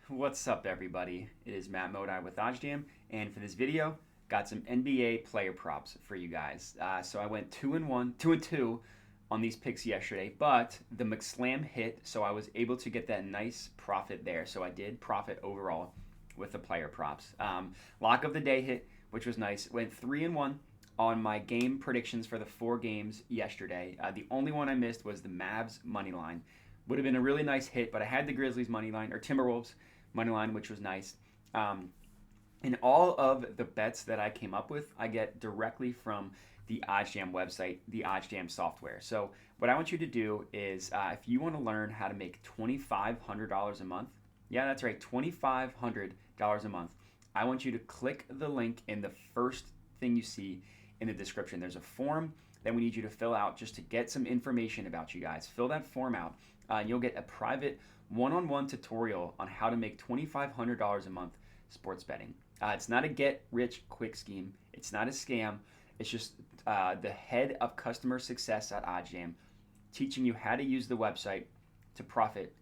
What's up, everybody? It is Matt Modi with OddsJam, and for this video, got some NBA player props for you guys. So I went 2-1, 2-2 on these picks yesterday, but the McSlam hit, so I was able to get that nice profit there. So I did profit overall with the player props. Lock of the day hit, which was nice. Went 3-1 on my game predictions for the 4 games yesterday. The only one I missed was the Mavs money line. Would have been a really nice hit, but I had the Grizzlies money line or Timberwolves money line, which was nice. And all of the bets that I came up with, I get directly from the OddsJam website, the OddsJam software. So what I want you to do is, if you want to learn how to make $2,500 a month, yeah, that's right, $2,500 a month. I want you to click the link in the first thing you see in the description. There's a form that we need you to fill out just to get some information about you guys. Fill that form out. You'll get a private one-on-one tutorial on how to make $2,500 a month sports betting. It's not a get-rich-quick scheme. It's not a scam. It's just the head of customer success at OddsJam teaching you how to use the website to profit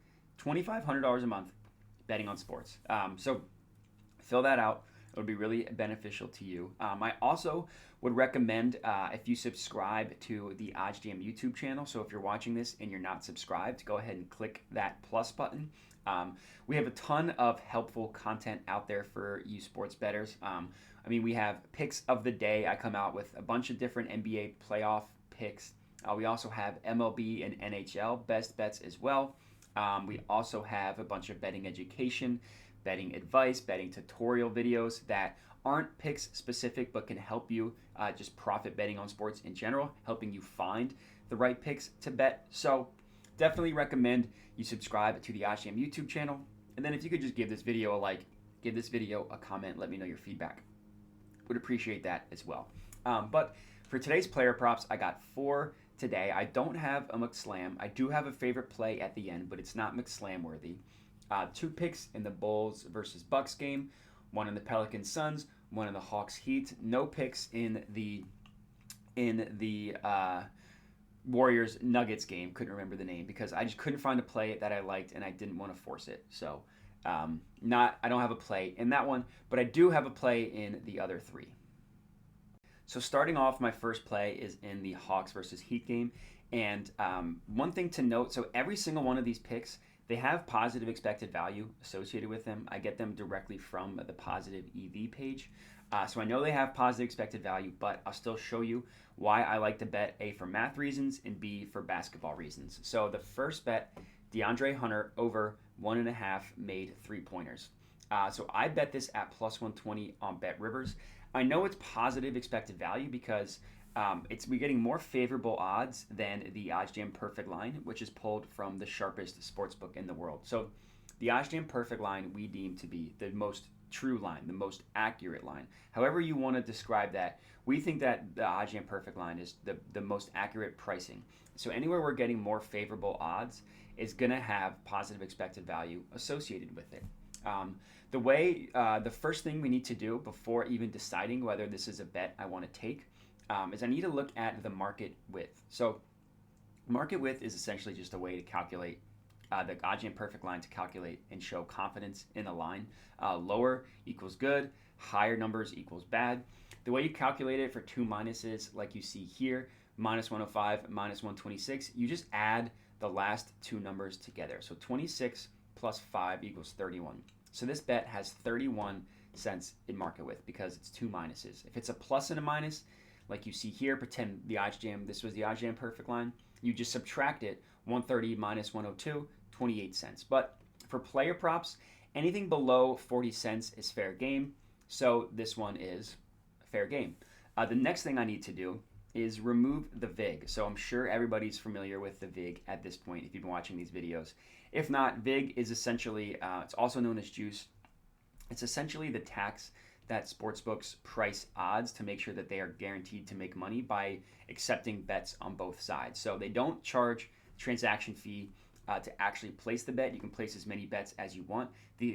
$2,500 a month betting on sports. So fill that out. It would be really beneficial to you. I also would recommend if you subscribe to the OddsJam YouTube channel. So if you're watching this and you're not subscribed, go ahead and click that plus button. We have a ton of helpful content out there for you sports bettors. We have picks of the day. I come out with a bunch of different NBA playoff picks. We also have MLB and NHL best bets as well. We also have a bunch of betting education, betting advice, betting tutorial videos that aren't picks specific but can help you just profit betting on sports in general, helping you find the right picks to bet. So definitely recommend you subscribe to the OddsJam YouTube channel. And then if you could just give this video a like, give this video a comment, let me know your feedback. Would appreciate that as well. But for today's player props, I got 4 today. I don't have a McSlam. I do have a favorite play at the end, but it's not McSlam worthy. 2 picks in the Bulls versus Bucks game, 1 in the Pelicans Suns, 1 in the Hawks Heat. No picks in the Warriors Nuggets game. Couldn't remember the name because I just couldn't find a play that I liked and I didn't want to force it. So I don't have a play in that one, but I do have a play in the other 3. So starting off, my first play is in the Hawks versus Heat game. And one thing to note, so every single one of these picks, they have positive expected value associated with them. I get them directly from the positive EV page. So I know they have positive expected value, but I'll still show you why I like to bet, A, for math reasons, and B, for basketball reasons. So the first bet, DeAndre Hunter over 1.5 made 3-pointers. So I bet this at plus 120 on Bet Rivers. I know it's positive expected value because we're getting more favorable odds than the OddsJam Perfect Line, which is pulled from the sharpest sportsbook in the world. So the OddsJam Perfect Line we deem to be the most true line, the most accurate line. However you want to describe that, we think that the OddsJam Perfect Line is the most accurate pricing. So anywhere we're getting more favorable odds is going to have positive expected value associated with it. The first thing we need to do before even deciding whether this is a bet I want to take is I need to look at the market width. So market width is essentially just a way to calculate the OddsJam Perfect Line to calculate and show confidence in a line. Lower equals good, higher numbers equals bad. The way you calculate it for 2 minuses, like you see here, minus 105, minus 126, you just add the last 2 numbers together. So 26 plus 5 equals 31. So this bet has 31 cents in market width because it's 2 minuses. If it's a plus and a minus, like you see here, pretend this was the OddsJam Perfect Line, you just subtract it, 130 minus 102, 28 cents. But for player props, anything below 40 cents is fair game, so this one is fair game. The next thing I need to do is remove the VIG. So I'm sure everybody's familiar with the VIG at this point if you've been watching these videos. If not, VIG is essentially, it's also known as juice. It's essentially the tax that sportsbooks price odds to make sure that they are guaranteed to make money by accepting bets on both sides. So they don't charge transaction fee to actually place the bet. You can place as many bets as you want.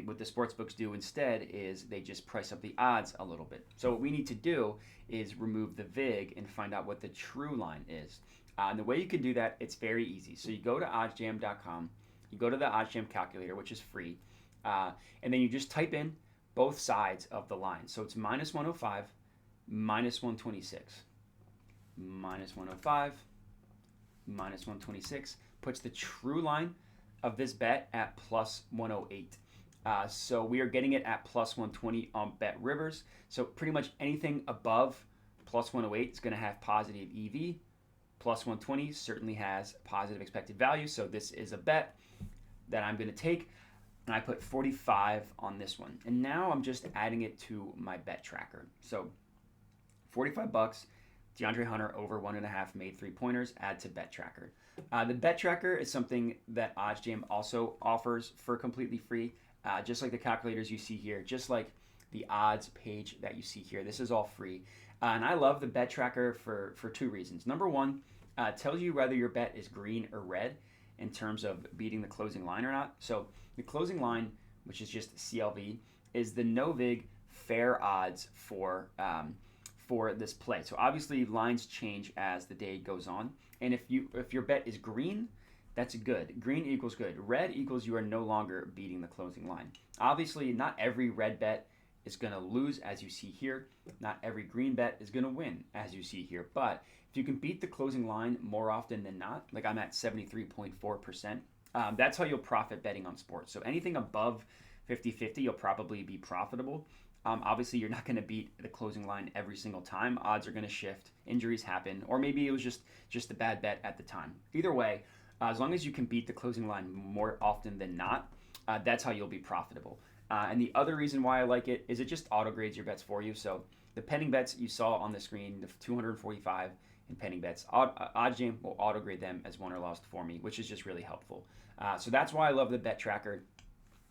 What the sportsbooks do instead is they just price up the odds a little bit. So what we need to do is remove the VIG and find out what the true line is. And the way you can do that, it's very easy. So you go to oddsjam.com, you go to the OddsJam calculator, which is free, And then you just type in both sides of the line. So it's minus 105, minus 126. Minus 105, minus 126 puts the true line of this bet at plus 108. So we are getting it at plus 120 on Bet Rivers. So pretty much anything above plus 108 is going to have positive EV. Plus 120 certainly has positive expected value. So this is a bet that I'm going to take. And I put 45 on this one. And now I'm just adding it to my bet tracker. So 45 bucks, DeAndre Hunter over 1.5 made 3-pointers, add to bet tracker. The bet tracker is something that OddsJam also offers for completely free. Just like the calculators you see here, just like the odds page that you see here. This is all free. And I love the bet tracker for 2 reasons. Number one, it tells you whether your bet is green or red in terms of beating the closing line or not. So the closing line, which is just CLV, is the no vig fair odds for this play. So obviously lines change as the day goes on. And if your bet is green, that's good. Green equals good. Red equals you are no longer beating the closing line. Obviously, not every red bet is going to lose, as you see here. Not every green bet is going to win, as you see here. But if you can beat the closing line more often than not, like I'm at 73.4%, that's how you'll profit betting on sports. So anything above 50-50, you'll probably be profitable. Obviously, you're not going to beat the closing line every single time. Odds are going to shift. Injuries happen. Or maybe it was just a bad bet at the time. Either way, as long as you can beat the closing line more often than not, that's how you'll be profitable. And the other reason why I like it is it just auto-grades your bets for you. So the pending bets you saw on the screen, the 245 in pending bets, OddsJam will auto-grade them as won or lost for me, which is just really helpful. So that's why I love the bet tracker.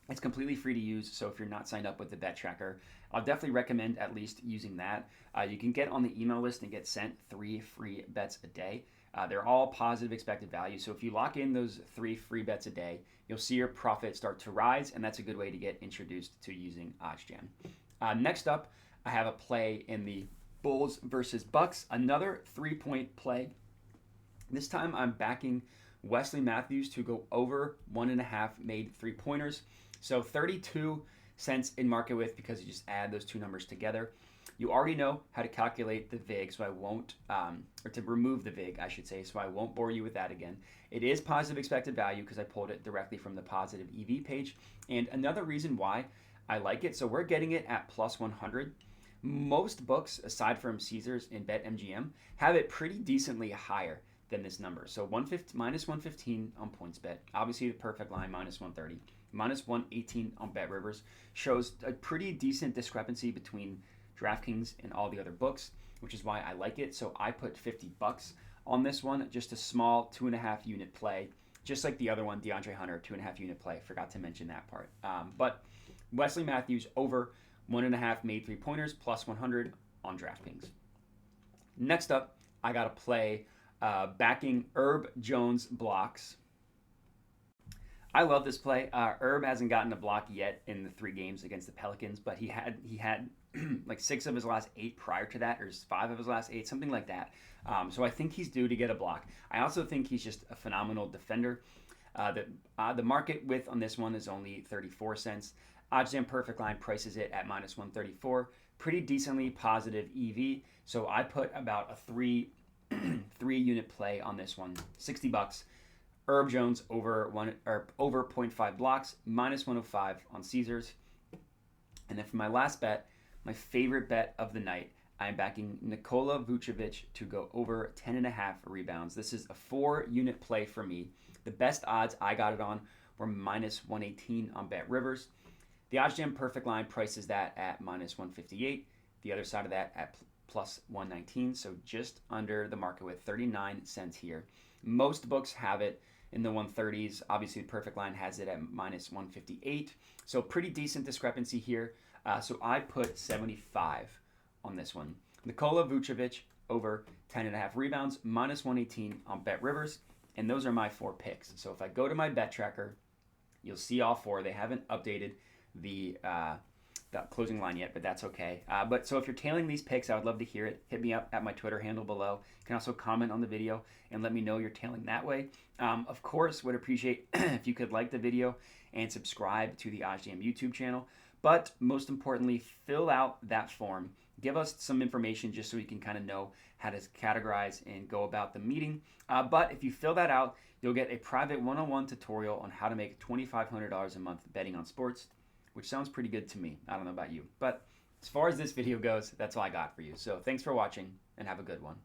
It's completely free to use, so if you're not signed up with the bet tracker, I'll definitely recommend at least using that. You can get on the email list and get sent 3 free bets a day. They're all positive expected value. So if you lock in those 3 free bets a day, you'll see your profit start to rise, and that's a good way to get introduced to using OddsJam. Next up, I have a play in the Bulls versus Bucks, another 3-point play. This time I'm backing Wesley Matthews to go over 1.5 made 3-pointers. So 32 cents in market with because you just add those 2 numbers together. You already know how to calculate the VIG, so I won't, or to remove the VIG, I should say, so I won't bore you with that again. It is positive expected value because I pulled it directly from the positive EV page. And another reason why I like it, so we're getting it at plus 100. Most books, aside from Caesars and BetMGM, have it pretty decently higher than this number. So minus 115 on PointsBet, obviously the perfect line, minus 130. Minus 118 on Bet Rivers shows a pretty decent discrepancy between DraftKings and all the other books, which is why I like it. So I put 50 bucks on this one, just a small 2.5 unit play, just like the other one, DeAndre Hunter, 2.5 unit play. Forgot to mention that part. But Wesley Matthews over 1.5 made 3-pointers plus 100 on DraftKings. Next up, I got to play backing Herb Jones blocks. I love this play. Herb hasn't gotten a block yet in the 3 games against the Pelicans, but he had like 6 of his last 8 prior to that, or 5 of his last 8, something like that. So I think he's due to get a block. I also think he's just a phenomenal defender. The market width on this one is only 34 cents. OddsJam Perfect Line prices it at minus 134. Pretty decently positive EV. So I put about a 3 unit play on this one, 60 bucks. Herb Jones over 0.5 blocks, minus 105 on Caesars. And then for my last bet, my favorite bet of the night, I'm backing Nikola Vucevic to go over 10.5 rebounds. This is a 4 unit play for me. The best odds I got it on were minus 118 on Bet Rivers. The OddsJam Perfect Line prices that at minus 158. The other side of that at plus 119, so just under the market with 39 cents here. Most books have it in the 130s. Obviously, the Perfect Line has it at minus 158. So pretty decent discrepancy here. So I put 75 on this one. Nikola Vucevic over 10.5 rebounds, minus 118 on Bet Rivers. And those are my 4 picks. So if I go to my bet tracker, you'll see all 4. They haven't updated the closing line yet, but that's okay. But so if you're tailing these picks, I would love to hear it. Hit me up at my Twitter handle below. You can also comment on the video and let me know you're tailing that way. Of course, would appreciate if you could like the video and subscribe to the OddsJam YouTube channel. But most importantly, fill out that form. Give us some information just so we can kind of know how to categorize and go about the meeting. But if you fill that out, you'll get a private one-on-one tutorial on how to make $2,500 a month betting on sports, which sounds pretty good to me. I don't know about you. But as far as this video goes, that's all I got for you. So thanks for watching and have a good one.